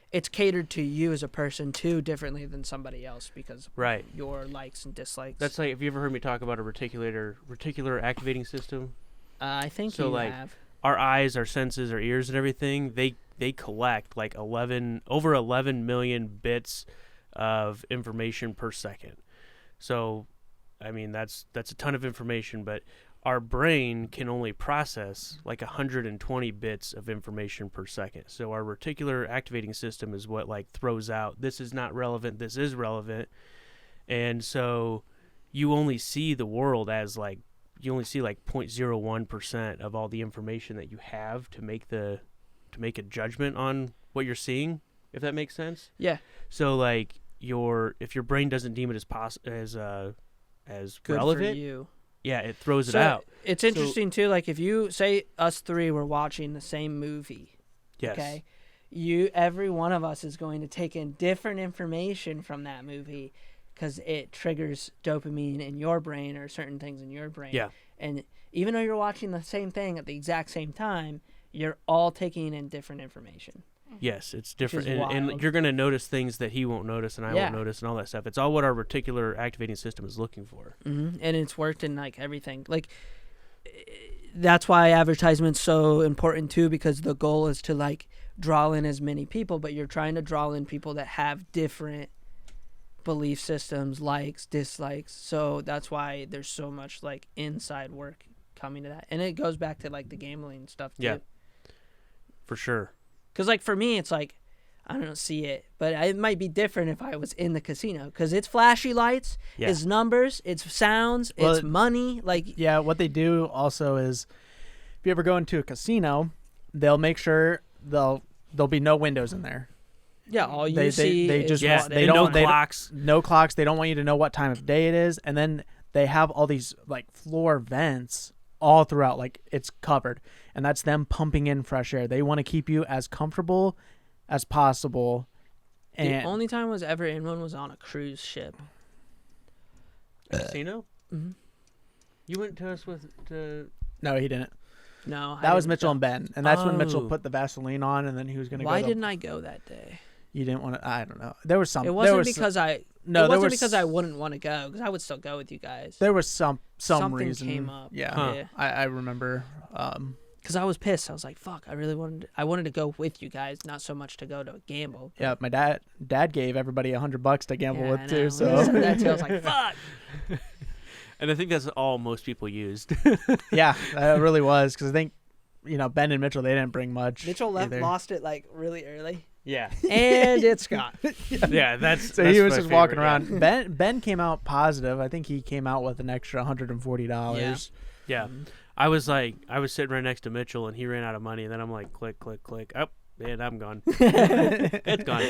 It's catered to you as a person too differently than somebody else because right. your likes and dislikes. That's like, have you ever heard me talk about a reticular activating system? I think So, you like, have. our eyes, our senses, our ears, and everything, they collect like over 11 million bits of information per second. So, I mean, that's a ton of information, but our brain can only process like 120 bits of information per second. So our reticular activating system is what like throws out, this is not relevant, this is relevant. And so you only see the world as like, you only see like 0.01% of all the information that you have to make a judgment on what you're seeing, if that makes sense. Yeah. So like if your brain doesn't deem it as Good relevant, for you. yeah, it throws it out. It's interesting too. Like if you say us three were watching the same movie, Yes. okay, every one of us is going to take in different information from that movie because it triggers dopamine in your brain or certain things in your brain. Yeah. And even though you're watching the same thing at the exact same time, you're all taking in different information. Yes, it's different, is and wild. you're going to notice things that he won't notice and I Yeah. won't notice and all that stuff. It's all what our reticular activating system is looking for. Mm-hmm. And it's worked in like everything. Like that's why advertisement's so important too, because the goal is to like draw in as many people, but you're trying to draw in people that have different belief systems, likes, dislikes. So that's why there's so much like inside work coming to that, and it goes back to like the gambling stuff too. Yeah, for sure. Because like for me, it's like I don't see it, but it might be different if I was in the casino because it's flashy lights, Yeah. it's numbers, it's sounds, Well, it's money. Like Yeah, what they do also is, if you ever go into a casino, they'll make sure there'll be no windows in there. yeah, all you They see they is just Yeah, want, they and don't no they, clocks. no clocks. They don't want you to know what time of day it is, and then they have all these like floor vents all throughout, like it's covered, and that's them pumping in fresh air. They want to keep you as comfortable as possible. The And only time I was ever in one was on a cruise ship. Casino? Mm-hmm. You went to us to no, he didn't. No, That I was didn't Mitchell go. and Ben, and that's when Mitchell Oh. put the Vaseline on, and then he was gonna Why go. didn't I go that day? You didn't want to? I don't know. There was some. It there wasn't was because I. no, it there wasn't was because I wouldn't want to go, because I would still go with you guys. There was some Something reason came up. Yeah, Huh. Yeah. I remember. Because I was pissed. I was like, "Fuck!" I wanted to go with you guys, not so much to go to gamble. Yeah, my dad gave everybody $100 to gamble Yeah, with I know. too. When you So said that too, I was like, "Fuck!" and I think that's all most people used. yeah, that really was, because I think Ben and Mitchell, they didn't bring much. Mitchell either. lost it like really early, Yeah. and it's gone. Yeah, that's So that's he was my just walking favorite, around. Ben came out positive. I think he came out with an extra $140. Yeah. I was sitting right next to Mitchell and he ran out of money and then I'm like click click click. Oh, man, I'm gone. It's gone.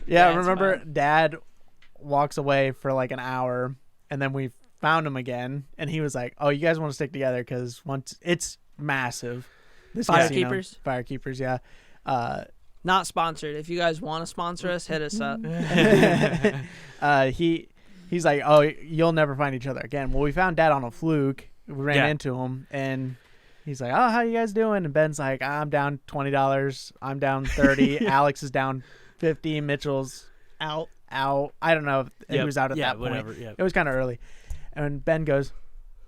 Yeah, it's remember fine. Dad walks away for like an hour, and then we found him again, and he was like, "Oh, you guys want to stick together because once it's massive." This casino- Firekeepers? Firekeepers, yeah. Not sponsored. If you guys want to sponsor us, hit us up. He's like, "Oh, you'll never find each other again." Well, we found Dad on a fluke. We ran Yeah. into him, and he's like, "Oh, how you guys doing?" And Ben's like, "I'm down $20. I'm down 30. Alex is down 50. Mitchell's out. I don't know if he Yep. was out at Yeah, that point. whatever. Yeah. It was kind of early. And Ben goes,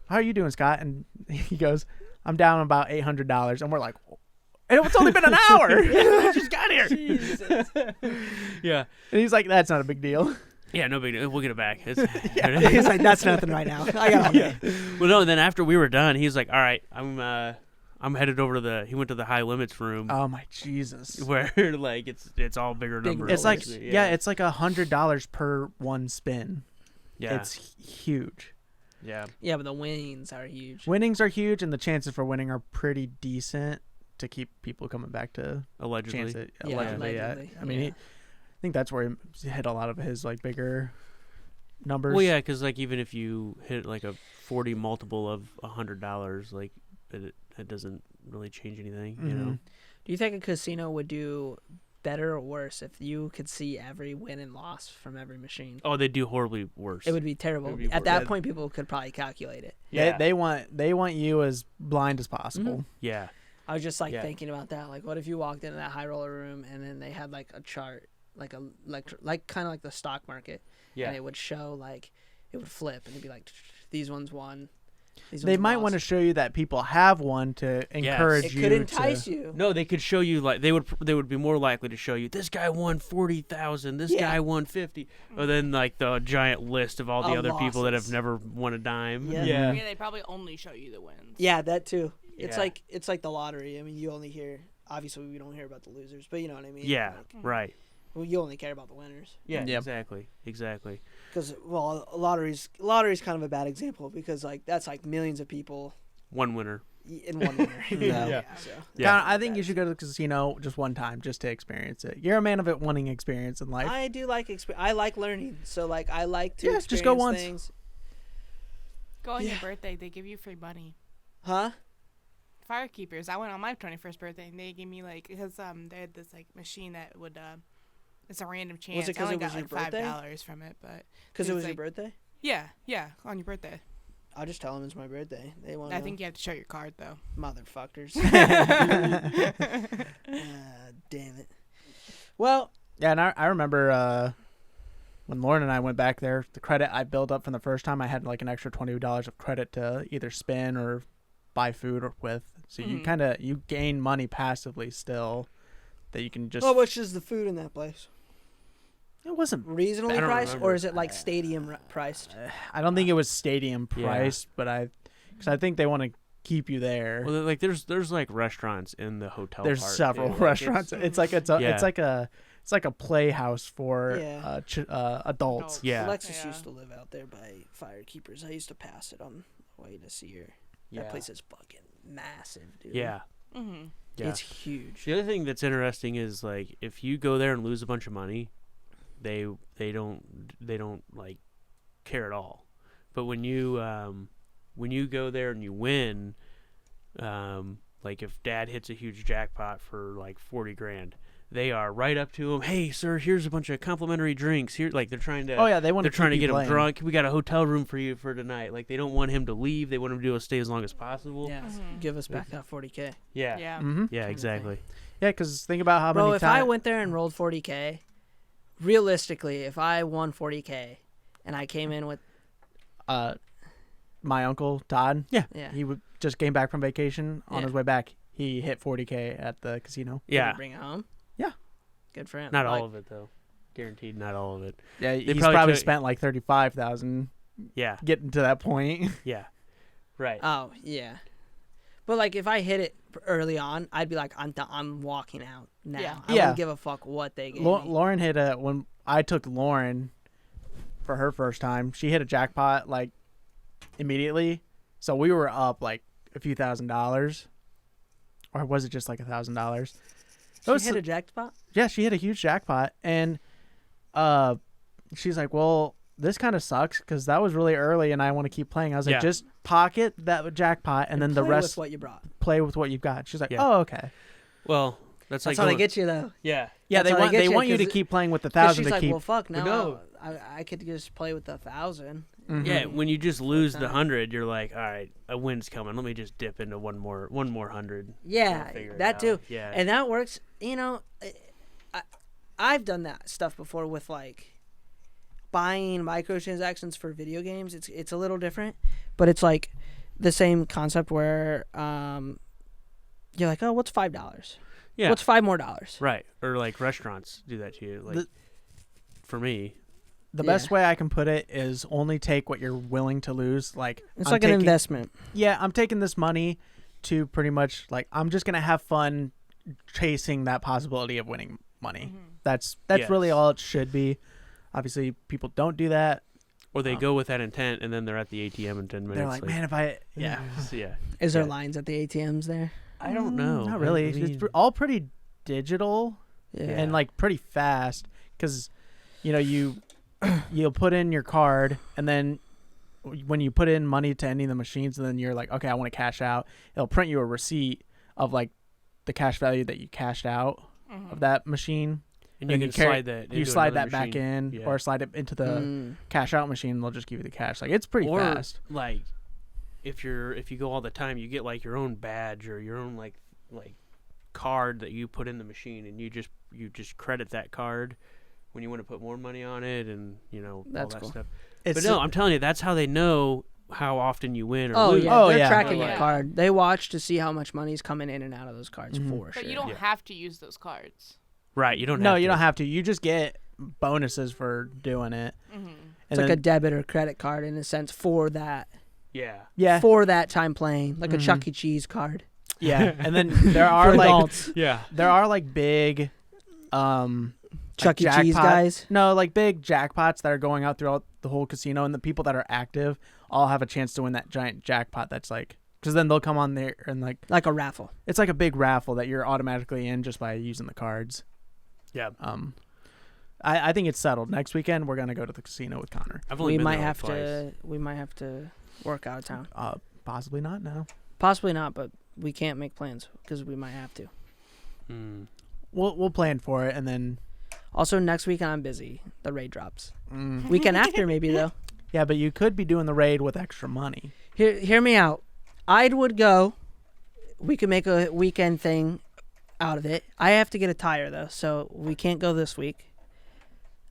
"How are you doing, Scott?" And he goes, "I'm down about $800." And we're like, "And it's only been an hour. I just got here." Jesus. Yeah. And he's like, "That's not a big deal." Yeah, no big deal. We'll get it back. It's, He's like, "That's nothing right now. I got all day." Well, no. Then after we were done, he's like, "All right, I'm headed over to he went to the high limits room Oh my Jesus. where like it's all bigger Big numbers. It's like basically. yeah, it's like $100 per one spin. yeah, It's huge. yeah, Yeah, but the winnings are huge. Winnings are huge, and the chances for winning are pretty decent to keep people coming back to allegedly. chance it. Yeah, Allegedly, yeah. allegedly, I mean, yeah. I think that's where he hit a lot of his like bigger numbers. Well, yeah, because like even if you hit like a 40 multiple of $100, like it doesn't really change anything, you know. Mhm. Do you think a casino would do better or worse if you could see every win and loss from every machine? Oh, they do horribly worse. It would be terrible. It would be At that worse. point, people could probably calculate it. yeah, They want you as blind as possible. yeah, I was just like Yeah. thinking about that. Like, what if you walked into that high roller room and then they had like a chart, like kind of like the stock market, yeah, and it would show like it would flip and it'd be like these ones won, They might want to show you that people have one to encourage It you. could entice to, you. No, they could show you like they would be more likely to show you this guy won 40,000, this guy won 50, or then like the giant list of all the other people that have never won a dime. Yeah. They probably only show you the wins. Yeah, that too. It's Yeah. like the lottery. I mean, you only hear. Obviously, we don't hear about the losers, but you know what I mean. Yeah, Like, right. well, you only care about the winners. Yeah, Yep. exactly. Because a lottery's kind of a bad example because like that's like millions of people One winner. in one winner. Yeah. So. Yeah. I think you should go to the casino just one time just to experience it. You're a man of it wanting experience in life. I do like I like learning, so like I like to experience just go once. things. Go on your birthday. They give you free money. Huh? Firekeepers. I went on my 21st birthday and they gave me like because they had this like machine that would it's a random chance. Was it 'cause I only it was got your like birthday? $5 from it, but Because it was like, your birthday. yeah, on your birthday. I'll just tell them it's my birthday. They want. I think you have to show your card though. motherfuckers. Damn it. Well, Yeah, and I remember when Lauren and I went back there, the credit I built up from the first time, I had like an extra $20 of credit to either spin or buy food with. So you gain money passively still that you can just. how much is the food in that place? It wasn't. Reasonably I don't priced, remember. or is it like stadium priced? I don't think it was stadium Yeah. priced, but because I think they want to keep you there. Well, like there's like restaurants in the hotel. There's part, several too. Like, restaurants. It's like Yeah. it's like a playhouse for Yeah. adults. Yeah. Alexis Yeah. used to live out there by Firekeepers. I used to pass it on the way to see her. Yeah. That place is fucking massive, dude. Yeah. Mm-hmm. Yeah. It's huge. The other thing that's interesting is like if you go there and lose a bunch of money, they don't like care at all. But when you go there and you win, like if Dad hits a huge jackpot for like 40 grand, they are right up to him. Hey, sir, here's a bunch of complimentary drinks. Here, like they're trying to. Oh yeah, they want. They're trying to get him playing. drunk. We got a hotel room for you for tonight. Like they don't want him to leave. They want him to be able to stay as long as possible. Yeah. Mhm. Give us back that 40K. Yeah. Yeah. Mm-hmm. Yeah, exactly. Yeah, because think about how Bro, many if I times. went there and rolled 40K, realistically, if I won 40K and I came in with My uncle Todd. yeah, He just came back from vacation. On Yeah. his way back, he hit 40K at the casino. did he Yeah. bring it home. Yeah. Good for him. Not Like, all of it though. Guaranteed, not all of it. Yeah, he's probably probably took- spent like 35,000 Yeah. getting to that point. Yeah. Right. Oh yeah, but like if I hit it early on, I'd be like, I'm walking out now. Yeah. I Yeah. wouldn't give a fuck what they gave me. Lauren hit when I took Lauren for her first time. She hit a jackpot like immediately, so we were up like a few $1,000s, or was it just like $1,000? She hit a jackpot. Yeah, she hit a huge jackpot, and she's like, "Well, this kind of sucks because that was really early, and I want to keep playing." I was Yeah. like, "Just pocket that jackpot, and then the Play rest with what you brought. play with what you've got." She's like, Yeah. "Oh, okay." Well, that's like That's how they going- get you though. Yeah. Yeah, That's how they get want you to 'cause- keep playing with the 'cause 1,000 she's to like, keep. well, fuck, now no. I could just play with 1,000. Mhm. Yeah, when you just lose the time. 100, you're like, all right, a win's coming. Let me just dip into one more 100. Yeah, I'll figure it that too. out. Yeah. And that works. You know, I've done that stuff before with like buying microtransactions for video games. It's a little different, but it's like the same concept where you're like, oh, what's $5? Yeah. What's $5 more? Right. Or like restaurants do that to you. Like The- for me. The Yeah. best way I can put it is only take what you're willing to lose. Like It's I'm like taking, an investment. Yeah, I'm taking this money to pretty much like I'm just gonna have fun chasing that possibility of winning money. That's really Yes. all it should be. Obviously, people don't do that. Or they go with that intent and then they're at the ATM in 10 minutes. They're like, man, if I yeah, Yeah. Is there Yeah. lines at the ATMs there? I don't know. not really. I mean, It's all pretty digital Yeah. and like pretty fast because you know you'll put in your card and then when you put in money to any of the machines and then you're like, okay, I want to cash out, it'll print you a receipt of like the cash value that you cashed out of that machine. and you and can you carry- slide that You into slide another that back machine. in Yeah. or slide it into the cash out machine and they'll just give you the cash. Like it's pretty or fast. like if you go all the time, you get like your own badge or your own like card that you put in the machine, and you just credit that card when you want to put more money on it, and you know That's all that cool. stuff. It's But no, I'm telling you, that's how they know how often you win or Oh lose. yeah, Oh, they're yeah. tracking Yeah. your card. They watch to see how much money's coming in and out of those cards Mhm. for But sure. you don't Yeah. have to use those cards. Right, you don't No, have you to. don't have to. You just get bonuses for doing it. Mm-hmm. It's like a debit or credit card in a sense for that Yeah. for that time playing, like a Mhm. Chuck E. Cheese card yeah. And then there are for like adults. Yeah. there are like big Chuck E. like Cheese jackpot- guys. No, like big jackpots that are going out throughout the whole casino, and the people that are active all have a chance to win that giant jackpot. That's like, because then they'll come on there and like Like a raffle. it's like a big raffle that you're automatically in just by using the cards. Yeah. I think it's settled. Next weekend we're gonna go to the casino with Connor. I've only We been might there have twice. to. We might have to work out of town. Possibly not. No, Possibly not, but we can't make plans because we might have to. Mm. we'll plan for it, and then Also, next weekend I'm busy. The raid drops. Weekend after, maybe though. yeah, but you could be doing the raid with extra money. Hear me out. I would go. We could make a weekend thing out of it. I have to get a tire though, so we can't go this week.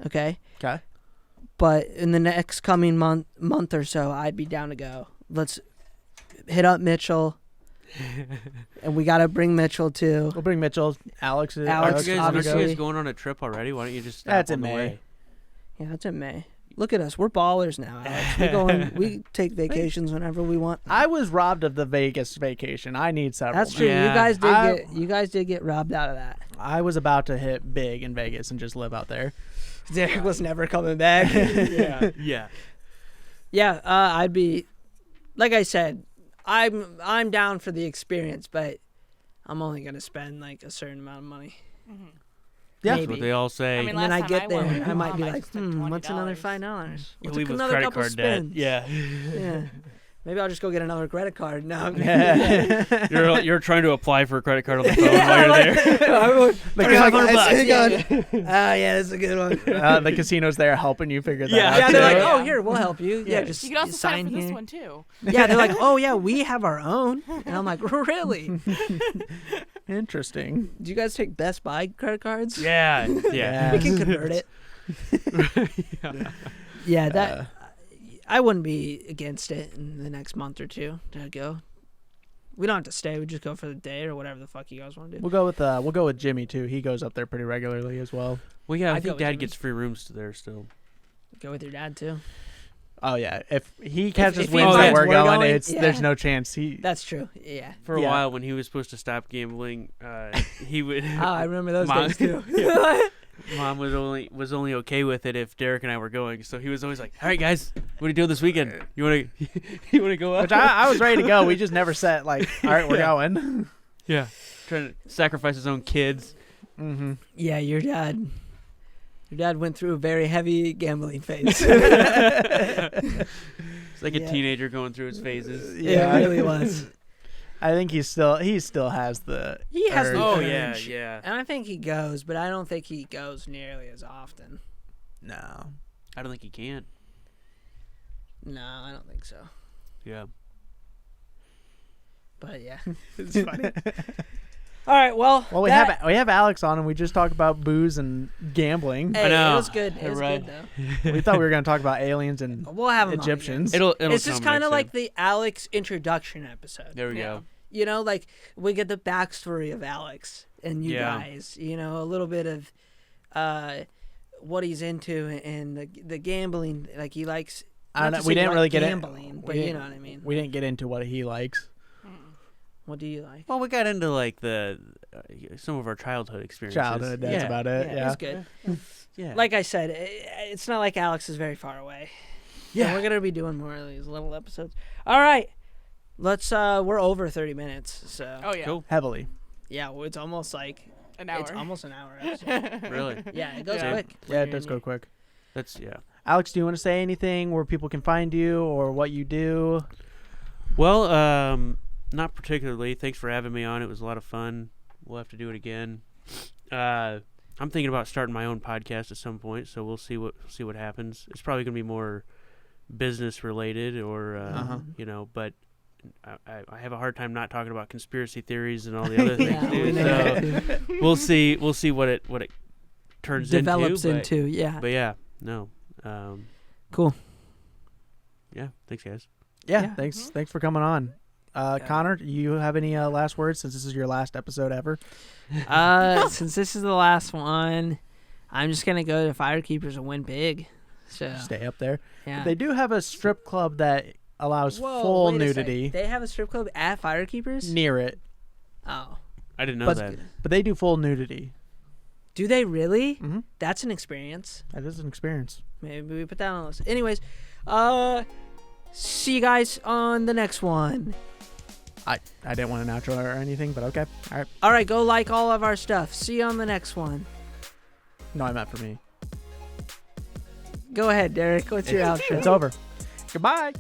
Okay. Okay. But in the next coming month or so, I'd be down to go. Let's hit up Mitchell, and we gotta bring Mitchell too. We'll bring Mitchell, Alex. Alex, Aren't you obviously. guys going on a trip already? Why don't you just stop That's on in the May. way? Yeah, that's in May. Look at us, we're ballers now, Alex. We take vacations whenever we want. I was robbed of the Vegas vacation. I need several. That's true. Yeah. You guys did get robbed out of that. I was about to hit big in Vegas and just live out there. Derek was never coming back. Yeah. Yeah. Yeah, I'd be, like I said, I'm down for the experience, but I'm only gonna spend like a certain amount of money. Mm-hmm. Yeah. That's what Maybe. they all say. I mean, And then last I time get I there, went, I might Mom, be I like, spent what's another $20. $5? you What's leave with another credit couple card debt. spins? Yeah. Yeah. Maybe I'll just go get another credit card. No, I'm You're trying to apply for a credit card on the phone while you're there. Hang on. Yeah, that's a good one. The casino's there helping you figure that Yeah. out. Yeah, they're like, too. oh, here, we'll help you. Yeah, Yeah. just You can also sign up for here. this one too. Yeah, they're like, oh, yeah, we have our own. And I'm like, really? Interesting. Do you guys take Best Buy credit cards? Yeah. Yeah. We can convert it. Yeah, that I wouldn't be against it in the next month or two to go. We don't have to stay. We just go for the day or whatever the fuck you guys want to do. We'll go with Jimmy too. He goes up there pretty regularly as well. Well, yeah, I I'd go think with Dad Jimmy. gets free rooms there still. Go with your dad too. Oh yeah, if he catches if he wins that finds we're we're going, going, it's yeah. there's no chance he. That's true. Yeah. For a Yeah. while, when he was supposed to stop gambling, he would. Oh, I remember those Mom- days too. Mom was only okay with it if Derek and I were going. So he was always like, "All right, guys, what are you doing this weekend? You want to go up?" Which I was ready to go. We just never set like, all right, we're going. Yeah, trying to sacrifice his own kids. Mm-hmm. Yeah, your dad. Your dad went through a very heavy gambling phase. It's like Yeah. a teenager going through his phases. Yeah, it really was. I think he still has the. He has the Oh urge. yeah, yeah. And I think he goes, but I don't think he goes nearly as often. No. I don't think he can. No, I don't think so. Yeah. But yeah. It's funny. All right, well. Well, we have Alex on, and we just talked about booze and gambling. Hey, I know. it was good. It was Right. good though. We thought we were going to talk about aliens and We'll have him on Egyptians. It'll It's just come kind of next like time. the Alex introduction episode. There we Yeah. go. You know, like we get the backstory of Alex and you Yeah. guys. You know, a little bit of what he's into and the gambling. Like he likes. I don't not know, to we say didn't like really get it. gambling, but you know what I mean. We didn't get into what he likes. What do you like? Well, we got into like the some of our childhood experiences. Childhood, that's yeah. about it. Yeah. It's good. Yeah. Like I said, it's not like Alex is very far away. Yeah, we're gonna be doing more of these little episodes. All right, let's. We're over 30 minutes, so Oh yeah, Cool. Heavily. yeah, well, it's almost like an hour. it's almost an hour. Episode. Really? Yeah, it goes Yeah. quick. Yeah, it does go quick. That's yeah. Alex, do you want to say anything where people can find you or what you do? Well, not particularly. Thanks for having me on. It was a lot of fun. We'll have to do it again. I'm thinking about starting my own podcast at some point, so we'll see what happens. It's probably gonna be more business related, or you know, but I have a hard time not talking about conspiracy theories and all the other Yeah, things. we Dude. know So that too. we'll see what it turns Develops into. into yeah. But yeah, no. Cool. Yeah. Thanks, guys. Yeah. Thanks for coming on. Connor, do you have any last words since this is your last episode ever? Since this is the last one, I'm just gonna go to Firekeepers and win big. So Stay up there. yeah. They do have a strip club that allows Whoa, full wait a sec. nudity They have a strip club at Firekeepers? near it, Oh. I didn't know but that. but they do full nudity. Do they really? Mm-hmm. That's an experience. That is an experience. Maybe we put that on the list. Anyways, see you guys on the next one. I didn't want an outro or anything, but okay. All right. All right, go like all of our stuff. See you on the next one. No, I meant for me. Go ahead, Derek. What's your outro? It's over. Goodbye.